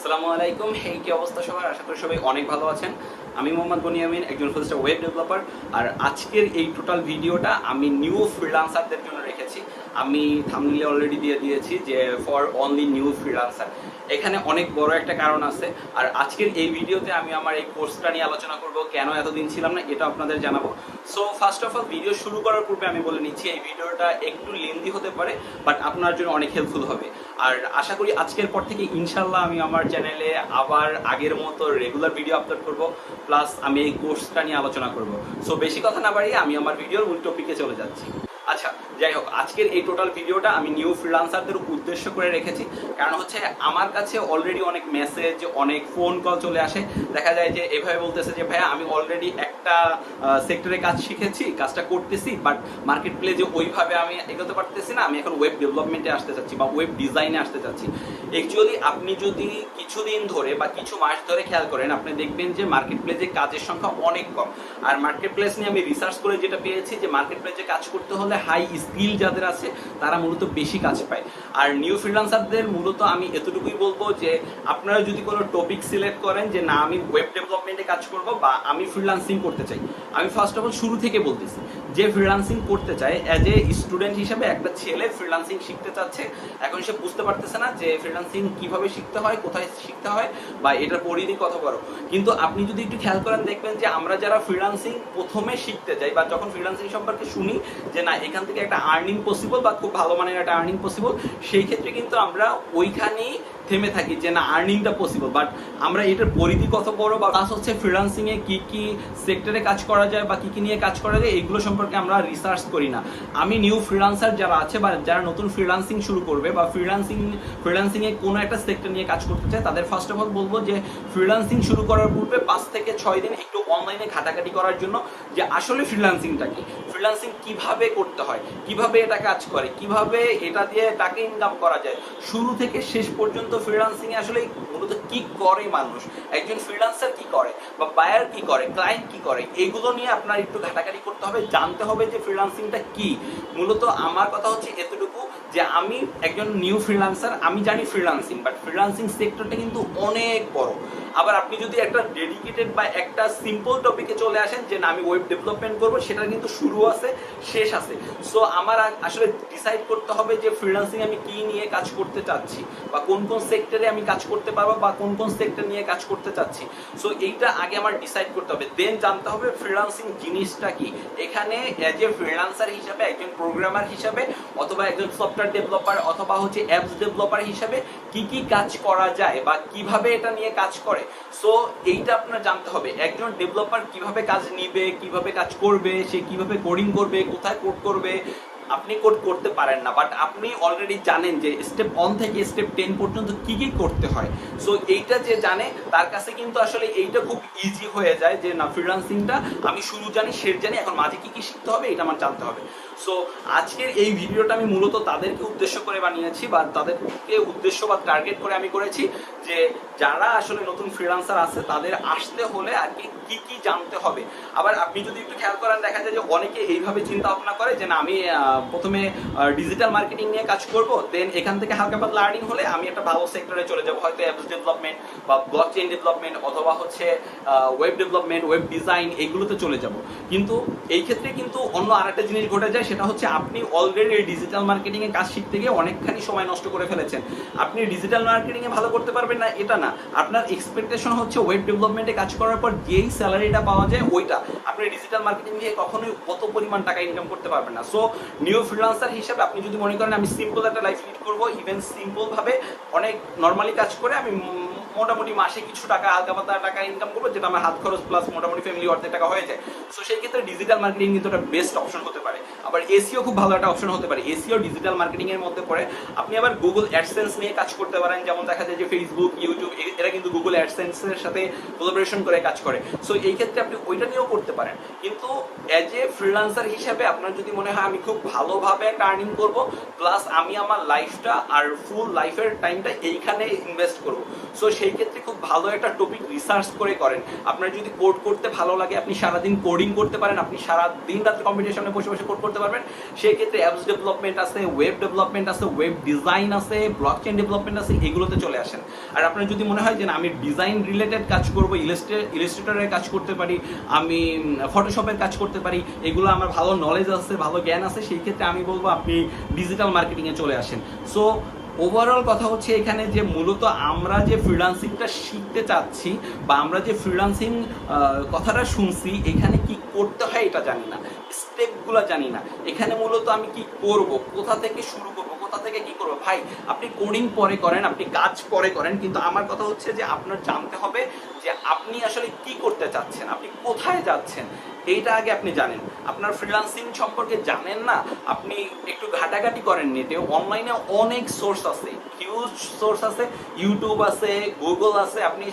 আসসালামু আলাইকুম। এই কি অবস্থা সবার? আশা করি সবাই অনেক ভালো আছেন। আমি মোহাম্মদ বনি আমিন, একজন ফুল স্ট্যাক ওয়েব ডেভেলপার। আর আজকের এই টোটাল ভিডিওটা আমি নিউ ফ্রিল্যান্সারদের জন্য রেখেছি। আমি থাম্বনেইলে অলরেডি দিয়ে দিয়েছি যে ফর অনলি নিউ ফ্রিল্যান্সার। এখানে অনেক বড় একটা কারণ আছে। আর আজকের এই ভিডিওতে আমি আমার এই কোর্সটা নিয়ে আলোচনা করব, কেন এতদিন ছিলাম না এটা আপনাদের জানাবো। So first of all video শুরু করার পূর্বে আমি বলে নিচ্ছি এই ভিডিওটা একটু লেন্দি হতে পারে, বাট আপনার জন্য অনেক হেল্পফুল হবে। আর আশা করি আজকের পর থেকে ইনশাল্লাহ আমি আমার চ্যানেলে আবার আগের মতো রেগুলার ভিডিও আপলোড করব, প্লাস আমি এই কোর্সটা নিয়ে আলোচনা করব। সো বেশি কথা না বাড়িয়ে আমি আমার ভিডিওর মূল টপিকে চলে যাচ্ছি। আচ্ছা, যাই হোক, আজকের এই টোটাল ভিডিওটা আমি নিউ ফ্রিল্যান্সারদের উদ্দেশ্য করে রেখেছি। কারণ হচ্ছে আমার কাছে অলরেডি অনেক মেসেজ, অনেক ফোন কল চলে আসে। দেখা যায় যে এভাবে বলতেছে যে ভাইয়া আমি অলরেডি একটা সেক্টরে কাজ শিখেছি, কাজটা করতেছি, বাট মার্কেট প্লেসে ওইভাবে আমি এগোতে পারতেছি না। আমি এখন ওয়েব ডেভেলপমেন্টে আসতে চাচ্ছি বা ওয়েব ডিজাইনে আসতে চাচ্ছি। অ্যাকচুয়ালি আপনি যদি কিছুদিন ধরে বা কিছু মাস ধরে খেয়াল করেন, আপনি দেখবেন যে মার্কেট প্লেসে কাজের সংখ্যা অনেক কম। আর মার্কেট প্লেস নিয়ে আমি রিসার্চ করে যেটা পেয়েছি যে মার্কেট প্লেসে কাজ করতে হলে হাই স্কিল যাদের আছে তারা মূলত বেশি কাজ পায়। আর নিউ ফ্রিল্যান্সারদের মূলত আমি এতটুকুই বলবো যে আপনারা যদি কোনো টপিক সিলেক্ট করেন যে না আমি ওয়েব ডেভেলপমেন্টে কাজ করব বা আমি ফ্রিল্যান্সিং করতে চাই, আমি ফার্স্ট অফ অল শুরু থেকে বলতেছি যে ফ্রিল্যান্সিং করতে চায় অ্যাজ এ স্টুডেন্ট হিসেবে, একটা ছেলে ফ্রিল্যান্সিং শিখতে চাচ্ছে, এখন সে বুঝতে পারতেছে না যে ফ্রিল্যান্সিং কিভাবে শিখতে হয়, কোথায় শিখতে হয় বা এটার পরিধি কত বড়। কিন্তু আপনি যদি একটু খেয়াল করেন দেখবেন যে আমরা যারা ফ্রিল্যান্সিং প্রথমে শিখতে যাই বা যখন ফ্রিল্যান্সিং সম্পর্কে শুনি যে না এখান থেকে একটা আর্নিং পসিবল বা খুব ভালো মানের একটা আর্নিং পসিবল, সেই ক্ষেত্রে কিন্তু আমরা ওইখানেই থেমে থাকি যে না আর্নিংটা পসিবল, বাট আমরা এটার পরিধি কত বড় বা প্লাস হচ্ছে ফ্রিল্যান্সিং এ কি কি সেক্টরে কাজ করা যায় বা কি কি নিয়ে কাজ করা যায় এগুলো সম্পর্কে আমরা রিসার্চ করি না। আমি নিউ ফ্রিল্যান্সার যারা আছে বা যারা নতুন ফ্রিল্যান্সিং শুরু করবে বা ফ্রিল্যান্সিং এ কোনো একটা সেক্টর নিয়ে কাজ করতে চায় তাদের ফার্স্ট অফ অল বলবো যে ফ্রিল্যান্সিং শুরু করার পূর্বে 5 থেকে 6 দিন একটু অনলাইনে ঘাটাঘাটি করার জন্য যে আসলে ফ্রিল্যান্সিংটা কি, ফ্রিল্যান্সিং কিভাবে করতে হয়, কিভাবে এটা কাজ করে, কিভাবে এটা দিয়ে টাকা ইনকাম করা যায়, শুরু থেকে শেষ পর্যন্ত ফ্রিল্যান্সিং এ আসলে মূলত কি করে মানুষ, একজন ফ্রিল্যান্সার কি করে বা বায়ার কি করে, ক্লায়েন্ট কি করে, এগুলো নিয়ে আপনার একটু ঘাটাঘাটি করতে হবে, জানতে হবে যে ফ্রিল্যান্সিংটা কি। মূলত আমার কথা হচ্ছে এতটুকু যে আমি একজন নিউ ফ্রিল্যান্সার, আমি জানি ফ্রিল্যান্সিং, বাট ফ্রিল্যান্সিং সেক্টরটা কিন্তু অনেক বড়। আবার আপনি যদি একটা ডেডিকেটেড বা একটা সিম্পল টপিকে চলে আসেন যে না আমি ওয়েব ডেভেলপমেন্ট করবো, সেটার কিন্তু শুরু আছে শেষ আছে। সো আমার আসলে ডিসাইড করতে হবে যে ফ্রিল্যান্সিং আমি কি নিয়ে কাজ করতে চাচ্ছি বা কোন কোন সেক্টরে আমি কাজ করতে পারবো বা কোন কোন সেক্টর নিয়ে কাজ করতে চাচ্ছি। সো এইটা আগে আমার ডিসাইড করতে হবে, দেন জানতে হবে ফ্রিল্যান্সিং জিনিসটা কি। এখানে অ্যাজ এ ফ্রিল্যান্সার হিসাবে, একজন প্রোগ্রামার হিসাবে অথবা একজন সফটওয়্যার ডেভেলপার অথবা হচ্ছে অ্যাপস ডেভেলপার হিসাবে কি কি কাজ করা যায় বা কিভাবে এটা নিয়ে কাজ করে, সো এইটা আপনার জানতে হবে। একজন ডেভেলপার কিভাবে কাজ নিবে, কিভাবে কাজ করবে, সে কিভাবে কোডিং করবে, কোথায় কোড করবে। আপনি কোড করতে পারেন না, বাট আপনি অলরেডি জানেন যে স্টেপ 1 থেকে স্টেপ 10 পর্যন্ত কি কি করতে হয়। সো এইটা যে জানে তার কাছে কিন্তু আসলে এইটা খুব ইজি হয়ে যায় যে না ফ্রিল্যান্সিংটা আমি শুরু জানি শেষ জানি, এখন মাঝে কি কি শিখতে হবে এটা আমার জানতে হবে। সো আজকের এই ভিডিওটা আমি মূলত তাদেরকে উদ্দেশ্য করে বানিয়েছি বা তাদেরকে উদ্দেশ্য বা টার্গেট করে আমি করেছি যে যারা আসলে নতুন ফ্রিল্যান্সার আছে তাদের আসতে হলে আর কি কি জানতে হবে। আবার আপনি যদি একটু খেয়াল করেন দেখা যায় যে অনেকে এইভাবে চিন্তা ভাবনা করে যে না আমি প্রথমে ডিজিটাল মার্কেটিং নিয়ে কাজ করব, দেন এখান থেকে হালকা পাতলা আর্নিং হলে আমি একটা ভালো সেক্টরে চলে যাব, হয়তো অ্যাপস ডেভেলপমেন্ট বা ব্লকচেইন ডেভেলপমেন্ট অথবা হচ্ছে ওয়েব ডেভেলপমেন্ট, ওয়েব ডিজাইন এগুলোতে চলে যাব। কিন্তু এই ক্ষেত্রে কিন্তু অন্য আরেকটা জিনিস ঘটে যায়, সেটা হচ্ছে আপনি অলরেডি ডিজিটাল মার্কেটিং এ কাজ শিখতে গিয়ে অনেকখানি সময় নষ্ট করে ফেলেছেন। আপনি ডিজিটাল মার্কেটিং এ ভালো করতে পারবেন না এটা না, আপনার এক্সপেকটেশন হচ্ছে ওয়েব ডেভেলপমেন্টে কাজ করার পর যেই স্যালারিটা পাওয়া যায় ওইটা, আপনি ডিজিটাল মার্কেটিং দিয়ে কখনোই অত পরিমাণ টাকা ইনকাম করতে পারবেন না। সো নিউ ফ্রিল্যান্সার হিসেবে আপনি যদি মনে করেন আমি সিম্পল একটা লাইফ লিড করবো, ইভেন সিম্পল ভাবে অনেক নর্মালি কাজ করে আমি মোটামুটি মাসে কিছু টাকা হালকা পাতলা টাকা ইনকাম করবো, যেটা আমার হাত খরচ প্লাস মোটামুটি ফ্যামিলি অর্ধেক টাকা হয়ে যায়, সো সেই ক্ষেত্রে ডিজিটাল মার্কেটিং কিন্তু একটা বেস্ট অপশন হতে পারে। আবার এসিও খুব ভালো একটা অপশন হতে পারে, এসিও ডিজিটাল মার্কেটিং এর মধ্যে পড়ে। আপনি আবার গুগল অ্যাডসেন্স নিয়ে কাজ করতে পারেন, যেমন দেখা যায় যে ফেসবুক, ইউটিউব এরা কিন্তু গুগল গুগল অ্যাডসেন্সের সাথে কোলাবোরেশন করে কাজ করে। সো এই ক্ষেত্রে আপনি ওইটা নিয়েও করতে পারেন। কিন্তু অ্যাজ এ ফ্রিল্যান্সার হিসেবে আপনার যদি মনে হয় আমি খুব ভালোভাবে একটা আর্নিং করব, প্লাস আমি আমার লাইফটা আর ফুল লাইফের টাইমটা এইখানে ইনভেস্ট করব, সো সেই ক্ষেত্রে খুব ভালো একটা টপিক রিসার্চ করে করেন। আপনার যদি কোড করতে ভালো লাগে, আপনি সারাদিন কোডিং করতে পারেন, আপনি সারাদিন রাত্রে কম্পিটিশনে বসে বসে কোড করতে পারবেন, সেই ক্ষেত্রে অ্যাপস ডেভেলপমেন্ট আছে, ওয়েব ডেভেলপমেন্ট আছে, ওয়েব ডিজাইন আছে, ব্লকচেইন ডেভেলপমেন্ট আছে, এগুলোতে চলে আসেন। আর আপনার যদি মনে হয় যে না আমি ডিজাইন রিলেটেড কাজ করবো, ইলাস্ট্রেটরের কাজ করতে পারি, আমি ফটোশপের কাজ করতে পারি, এগুলো আমার ভালো নলেজ আছে, ভালো জ্ঞান আছে, সেই ক্ষেত্রে আমি বলবো আপনি ডিজিটাল মার্কেটিংয়ে চলে আসেন। সো ওভারঅল কথা হচ্ছে এখানে যে মূলত আমরা যে ফ্রিল্যান্সিংটা শিখতে চাচ্ছি বা আমরা যে ফ্রিল্যান্সিং কথাটা শুনছি, এখানে কি করতে হয় এটা জানি না, স্টেপগুলো জানি না। এখানে মূলত আমি কি করব, কোথা থেকে শুরু করব, কোথা থেকে কি করব। ভাই আপনি কোডিং পরে করেন, আপনি কাজ পরে করেন, কিন্তু আমার কথা হচ্ছে যে আপনার জানতে হবে যে আপনি আসলে কি করতে চাচ্ছেন, আপনি কোথায় যাচ্ছেন, এইটা আগে আপনি জানেন। আপনার ফ্রিল্যান্সিং সম্পর্কে জানেন না, আপনি একটু ঘাটাঘাটি করেন নেটে, অনলাইনে অনেক সোর্স আছে, হিউজ সোর্স আছে, ইউটিউব আছে, গুগল আছে, আপনি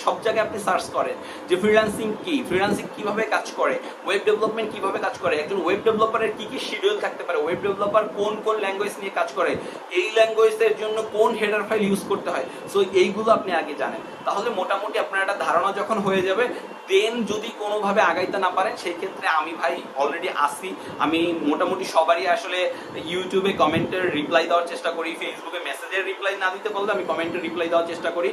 সব জায়গায় আপনি সার্চ করেন যে ফ্রিল্যান্সিং কি, ফ্রিল্যান্সিং কিভাবে কাজ করে, ওয়েব ডেভেলপমেন্ট কিভাবে কাজ করে, একজন ওয়েব ডেভেলপারের কি কি শিডিউল থাকতে পারে, ওয়েব ডেভেলপার কোন কোন ল্যাঙ্গুয়েজ নিয়ে কাজ করে, এই ল্যাঙ্গুয়েজের জন্য কোন হেডার ফাইল ইউজ করতে হয়। সো এইগুলো আপনি আগে জানেন, তাহলে মোটামুটি আপনার একটা ধারণা যখন হয়ে যাবে, দেন যদি কোনোভাবে আগাইতে না পারেন, সেই ক্ষেত্রে আমি ভাই অলরেডি আসি। আমি মোটামুটি সবারই আসলে ইউটিউবে কমেন্টের রিপ্লাই দেওয়ার চেষ্টা করি, ফেসবুকে মেসেজের রিপ্লাই না দিতে বললে আমি কমেন্টের রিপ্লাই দেওয়ার চেষ্টা করি।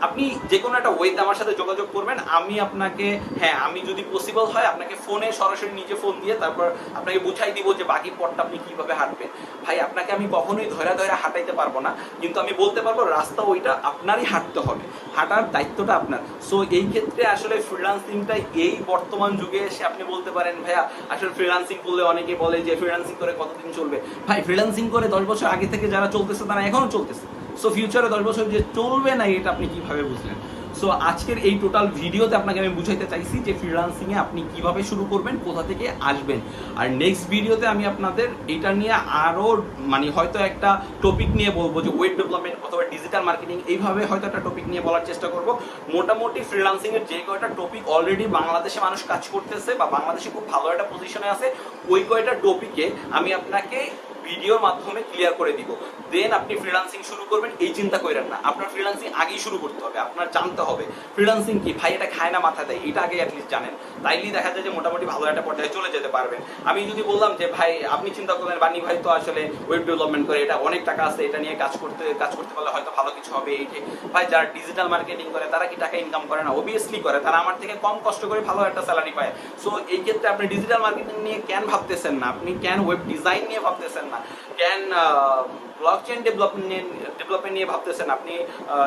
আপনি যে কোনো একটা ওয়েতে আমার সাথে যোগাযোগ করবেন, আমি আপনাকে, হ্যাঁ আমি যদি পসিবল হয় আপনাকে ফোনে সরাসরি নিজে ফোন দিয়ে তারপর আপনাকে বুঝাই দিব যে বাকি পথটা আপনি কিভাবে হাঁটবেন। ভাই আপনাকে আমি কখনোই ধরে ধরে হাঁটাইতে পারবো না, কিন্তু আমি বলতে পারবো রাস্তা ওইটা আপনারই হাঁটতে হবে, হাঁটার দায়িত্বটা আপনার। সো এই ক্ষেত্রে আসলে ফ্রিল্যান্সিংটা এই বর্তমান যুগে এসে আপনি বলতে পারেন ভাইয়া আসলে ফ্রিল্যান্সিং করলে, অনেকে বলে যে ফ্রিল্যান্সিং করে কতদিন চলবে। ভাই ফ্রিল্যান্সিং করে 10 বছর আগে থেকে যারা চলতেছে তারা এখনো চলতেছে, সো ফিউচারে 10 বছর যে চলবে না এটা আপনি কিভাবে বুঝলেন। সো আজকের এই টোটাল ভিডিওতে আপনাকে আমি বুঝাইতে চাইছি যে ফ্রিল্যান্সিংয়ে আপনি কিভাবে শুরু করবেন, কোথা থেকে আসবেন। আর নেক্সট ভিডিওতে আমি আপনাদের এটা নিয়ে আরও মানে হয়তো একটা টপিক নিয়ে বলবো যে ওয়েব ডেভেলপমেন্ট অথবা ডিজিটাল মার্কেটিং, এইভাবে হয়তো একটা টপিক নিয়ে বলার চেষ্টা করব। মোটামুটি ফ্রিল্যান্সিংয়ের যে কয়টা টপিক অলরেডি বাংলাদেশে মানুষ কাজ করতেছে বা বাংলাদেশে খুব ভালো একটা পজিশনে আছে, ওই কয়টা টপিকে আমি আপনাকে ভিডিওর মাধ্যমে ক্লিয়ার করে দিব। দেন আপনি ফ্রিল্যান্সিং শুরু করবেন, এই চিন্তা করেন না, আপনার ফ্রিল্যান্সিং আগেই শুরু করতে হবে, আপনার জানতে হবে ফ্রিল্যান্সিং কি। ভাই এটা খায় না মাথা দেয়, এটা আগে অ্যাটলিস্ট জানেন, তাইলেই দেখা যায় যে মোটামুটি ভালো একটা পর্যায়ে চলে যেতে পারবেন। আমি যদি বললাম যে ভাই আপনি চিন্তা করলেন বানি ভাই তো আসলে ওয়েব ডেভেলপমেন্ট করে, এটা অনেক টাকা আছে, এটা নিয়ে কাজ করতে পারলে হয়তো ভালো কিছু হবে, এই ভাই যারা ডিজিটাল মার্কেটিং করে তারা কি টাকা ইনকাম করে না? অবভিয়াসলি করে, তারা আমার থেকে কম কষ্ট করে ভালো একটা স্যালারি পায়। সো এই ক্ষেত্রে আপনি ডিজিটাল মার্কেটিং নিয়ে কেন ভাবতেছেন না, আপনি কেন ওয়েব ডিজাইন নিয়ে ভাবতেছেন না, কেন ব্লকচেইন ডেভেলপমেন্ট নিয়ে ভাবতেছেন, আপনি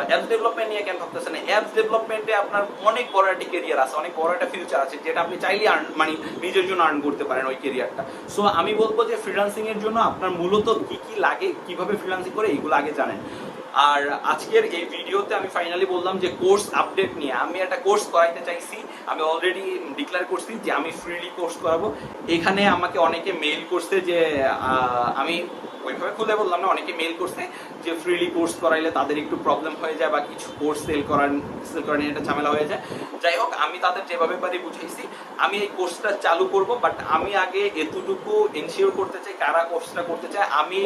অ্যাপস ডেভেলপমেন্ট নিয়ে কেন ভাবতেছেন? অ্যাপস ডেভেলপমেন্টে আপনার অনেক বড় একটা কেরিয়ার আছে, অনেক বড় একটা ফিউচার আছে, যেটা আপনি চাইলে মানে নিজের জন্য আর্ন করতে পারেন ওই কেরিয়ারটা। সো আমি বলবো যে ফ্রিল্যান্সিং এর জন্য আপনার মূলত কি কি লাগে, কিভাবে ফ্রিল্যান্সিং করে, এইগুলো আগে জানেন। আর আজকের এই ভিডিওতে আমি ফাইনালি বললাম যে কোর্স আপডেট নিয়ে আমি একটা কোর্স করাইতে চাইছি। আমি অলরেডি ডিক্লেয়ার করছি যে আমি ফ্রিলি কোর্স করাবো। এখানে আমাকে অনেকে মেইল করছে যে আমি ওইভাবে খুলে বললাম না, অনেকে মেইল করছে যে ফ্রিলি কোর্স করাইলে তাদের একটু প্রবলেম হয়ে যায় বা কিছু কোর্স সেল করার নিয়ে একটা ঝামেলা হয়ে যায়। যাই হোক, আমি তাদের যেভাবে পারি বুঝাইছি, আমি এই কোর্সটা চালু করব, বাট আমি আগে এতটুকু এনশিওর করতে চাই কারা কোর্সটা করতে চায়। আমি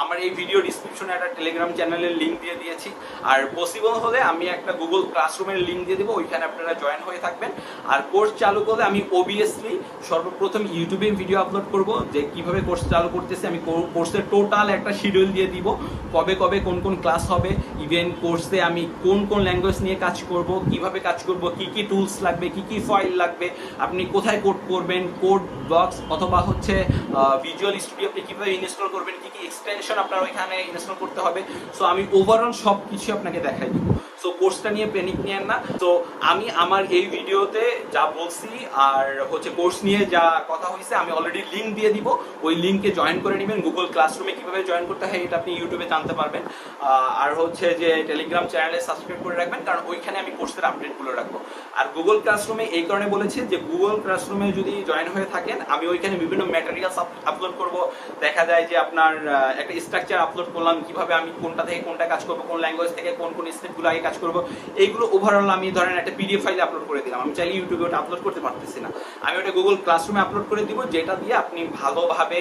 আমার এই ভিডিও ডিসক্রিপশনে একটা টেলিগ্রাম চ্যানেলের লিঙ্ক দিয়ে দিয়েছি, আর পসিবল হলে আমি একটা গুগল ক্লাসরুমের লিঙ্ক দিয়ে দেবো, ওইখানে আপনারা জয়েন হয়ে থাকবেন। আর কোর্স চালু করলে আমি অবভিয়াসলি সর্বপ্রথম ইউটিউবে ভিডিও আপলোড করব যে কিভাবে কোর্স চালু করতেছি। আমি কোর্সের টোটাল একটা শিডিউল দিয়ে দিব, কবে কবে কোন কোন ক্লাস হবে, ইভেন কোর্সে আমি কোন কোন ল্যাঙ্গুয়েজ নিয়ে কাজ করব, কিভাবে কাজ করব, কি কি টুলস লাগবে, কি কি ফাইল লাগবে, আপনি কোথায় কোড করবেন, কোড ব্লকস অথবা হচ্ছে ভিজুয়াল স্টুডিও আপনি কীভাবে ইনস্টল করবেন, কি কি এক্সটেনশন আপনার ওইখানে ইনস্টল করতে হবে। সো আমি ওভারঅল সব কিছু আপনাকে দেখাই দিব। সো কোর্সটা নিয়ে প্যানিক নিয়েন না। তো আমি আমার এই ভিডিওতে যা বলছি আর হচ্ছে কোর্স নিয়ে যা কথা হয়েছে, আমি অলরেডি লিঙ্ক দিয়ে দিব, ওই লিঙ্কে জয়েন করে নেবেন। গুগল ক্লাসরুমে কিভাবে জয়েন করতে হয় এটা আপনি ইউটিউবে জানতে পারবেন। আর হচ্ছে যে টেলিগ্রাম চ্যানেলে সাবস্ক্রাইব করে রাখবেন, কারণ ওইখানে আমি কোর্সের আপডেটগুলো রাখবো। আর গুগল ক্লাসরুমে এই কারণে বলেছি যে গুগল ক্লাসরুমে যদি জয়েন হয়ে থাকেন, আমি ওইখানে বিভিন্ন ম্যাটেরিয়ালস আপলোড করব। দেখা যায় যে আপনার একটা স্ট্রাকচার আপলোড করলাম, কিভাবে আমি কোনটা থেকে কোনটা কাজ করবো, কোন ল্যাঙ্গুয়েজ থেকে কোন কোন স্টেপগুলো আগে কাজ করব, এইগুলো ওভারঅল আমি ধরেন একটা পিডিএফ ফাইলে আপলোড করে দিলাম। আমি চাইলে ইউটিউবে ওটা আপলোড করতে পারতেছি না, আমি ওটা গুগল ক্লাসরুমে আপলোড করে দিব, যেটা দিয়ে আপনি ভালোভাবে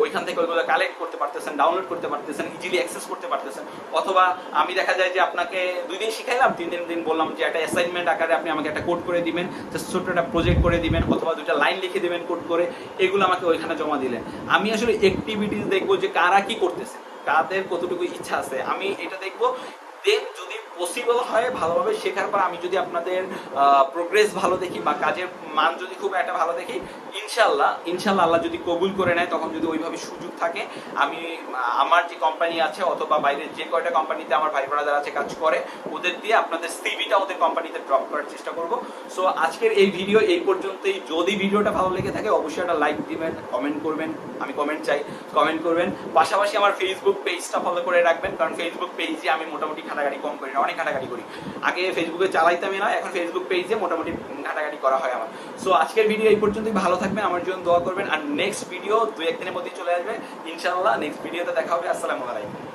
ওইখান থেকে ওইগুলো কালেক্ট করতে পারতেছেন, ডাউনলোড করতে পারতেছেন, ইজিলি অ্যাক্সেস করতে পারতেছেন। অথবা আমি দেখা যায় যে আপনাকে 2 দিন শিখাইলাম, 3 দিন বললাম যে একটা অ্যাসাইনমেন্ট আকারে আপনি আমাকে একটা কোড করে দিবেন, জাস্ট ছোট্ট একটা প্রজেক্ট করে দিবেন, অথবা 2টা লাইন লিখে দিবেন কোড করে, এগুলো আমাকে ওইখানে জমা দিলেন। আমি আসলে অ্যাক্টিভিটিস দেখবো যে কারা কি করতেছে, কাদের কতটুকু ইচ্ছা আছে, আমি এটা দেখবো। দেন যদি পসিবল হয় ভালোভাবে শেখার পর আমি যদি আপনাদের প্রোগ্রেস ভালো দেখি বা কাজের মান যদি খুব একটা ভালো দেখি, ইনশাল্লাহ আল্লাহ যদি কবুল করে নেয়, তখন যদি ওইভাবে সুযোগ থাকে, আমি আমার যে কোম্পানি আছে অথবা বাইরের যে কয়টা কোম্পানিতে আমার ভাই ব্রাদার আছে কাজ করে, ওদের দিয়ে আপনাদের সিভিটা ওদের কোম্পানিতে ড্রপ করার চেষ্টা করব। সো আজকের এই ভিডিও এই পর্যন্তই। যদি ভিডিওটা ভালো লেগে থাকে অবশ্যই একটা লাইক দিবেন, কমেন্ট করবেন, আমি কমেন্ট চাই, কমেন্ট করবেন। পাশাপাশি আমার ফেসবুক পেজটা ফলো করে রাখবেন, কারণ ফেসবুক পেজে আমি মোটামুটি ঘাটাঘাটি কম করি না, অনেক ঘাটাঘাটি করি। আগে ফেসবুকে চালাইতামই না, এখন ফেসবুক পেজে মোটামুটি ঘাটাঘাটি করা হয় আমার। সো আজকের ভিডিও এই পর্যন্তই, ভালো থাকবেন, আমার জন্য দোয়া করবেন। আর নেক্সট ভিডিও 2-1 দিনের মধ্যেই চলে আসবে ইনশাআল্লাহ। নেক্সট ভিডিওতে দেখা হবে। আসসালামু আলাইকুম।